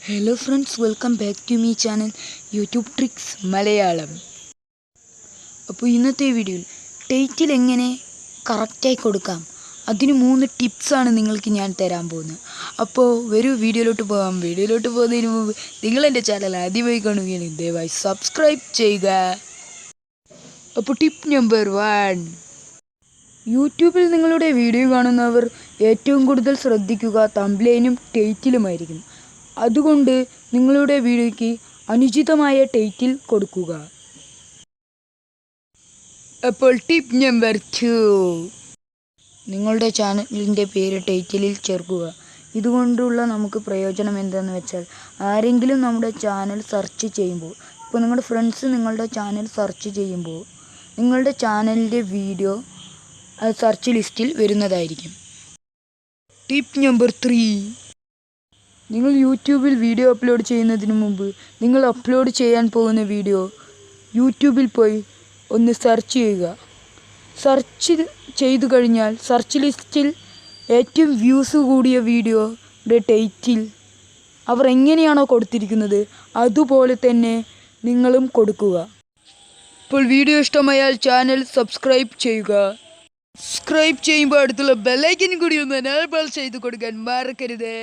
Hello friends, welcome back to my channel YouTube Tricks Malayalam. അപ്പോൾ ഇന്നത്തെ വീഡിയോയിൽ title എങ്ങനെ കറക്റ്റായി കൊടുക്കാം അതിന് 3 ടിപ്സാണ് നിങ്ങൾക്ക് ഞാൻ തരാൻ പോകുന്നത്. അപ്പോൾ വരൂ വീഡിയോയിലോട്ട് പോകാം. വീഡിയോയിലോട്ട് പോകുന്നതിന് മുമ്പ് നിങ്ങൾ എൻ്റെ ചാനൽ ആദ്യമായി കാണുകയാണെങ്കിൽ ദയവായി സബ്സ്ക്രൈബ് ചെയ്യുക. അപ്പോൾ ടിപ്പ് നമ്പർ 1, യൂട്യൂബിൽ നിങ്ങളുടെ വീഡിയോ കാണുന്നവർ ഏറ്റവും കൂടുതൽ ശ്രദ്ധിക്കുക തംബ്നെയിലും ടൈറ്റിലുമായിരിക്കും. അതുകൊണ്ട് നിങ്ങളുടെ വീഡിയോയ്ക്ക് അനുചിതമായ ടൈറ്റിൽ കൊടുക്കുക. അപ്പോൾ ടിപ്പ് നമ്പർ 2, നിങ്ങളുടെ ചാനലിൻ്റെ പേര് ടൈറ്റിലിൽ ചേർക്കുക. ഇതുകൊണ്ടുള്ള നമുക്ക് പ്രയോജനം എന്താണെന്ന് വെച്ചാൽ, ആരെങ്കിലും നമ്മുടെ ചാനൽ സെർച്ച് ചെയ്യുമ്പോൾ, ഇപ്പോൾ നിങ്ങളുടെ ഫ്രണ്ട്സ് നിങ്ങളുടെ ചാനൽ സെർച്ച് ചെയ്യുമ്പോൾ നിങ്ങളുടെ ചാനലിൻ്റെ വീഡിയോ സെർച്ച് ലിസ്റ്റിൽ വരുന്നതായിരിക്കും. ടിപ്പ് നമ്പർ 3, നിങ്ങൾ യൂട്യൂബിൽ വീഡിയോ അപ്ലോഡ് ചെയ്യുന്നതിന് മുമ്പ് നിങ്ങൾ അപ്ലോഡ് ചെയ്യാൻ പോകുന്ന വീഡിയോ യൂട്യൂബിൽ പോയി ഒന്ന് സെർച്ച് ചെയ്യുക. സെർച്ച് ചെയ്തു കഴിഞ്ഞാൽ സെർച്ച് ലിസ്റ്റിൽ ഏറ്റവും വ്യൂസ് കൂടിയ വീഡിയോയുടെ ടൈറ്റിൽ അവർ എങ്ങനെയാണോ കൊടുത്തിരിക്കുന്നത് അതുപോലെ തന്നെ നിങ്ങളും കൊടുക്കുക. ഇപ്പോൾ വീഡിയോ ഇഷ്ടമായാൽ ചാനൽ സബ്സ്ക്രൈബ് ചെയ്യുക. സബ്സ്ക്രൈബ് ചെയ്യുമ്പോൾ അടുത്തുള്ള ബെല്ലൈക്കൻ കൂടി ഒന്ന് എനേബിൾ ചെയ്ത് കൊടുക്കാൻ മറക്കരുത്.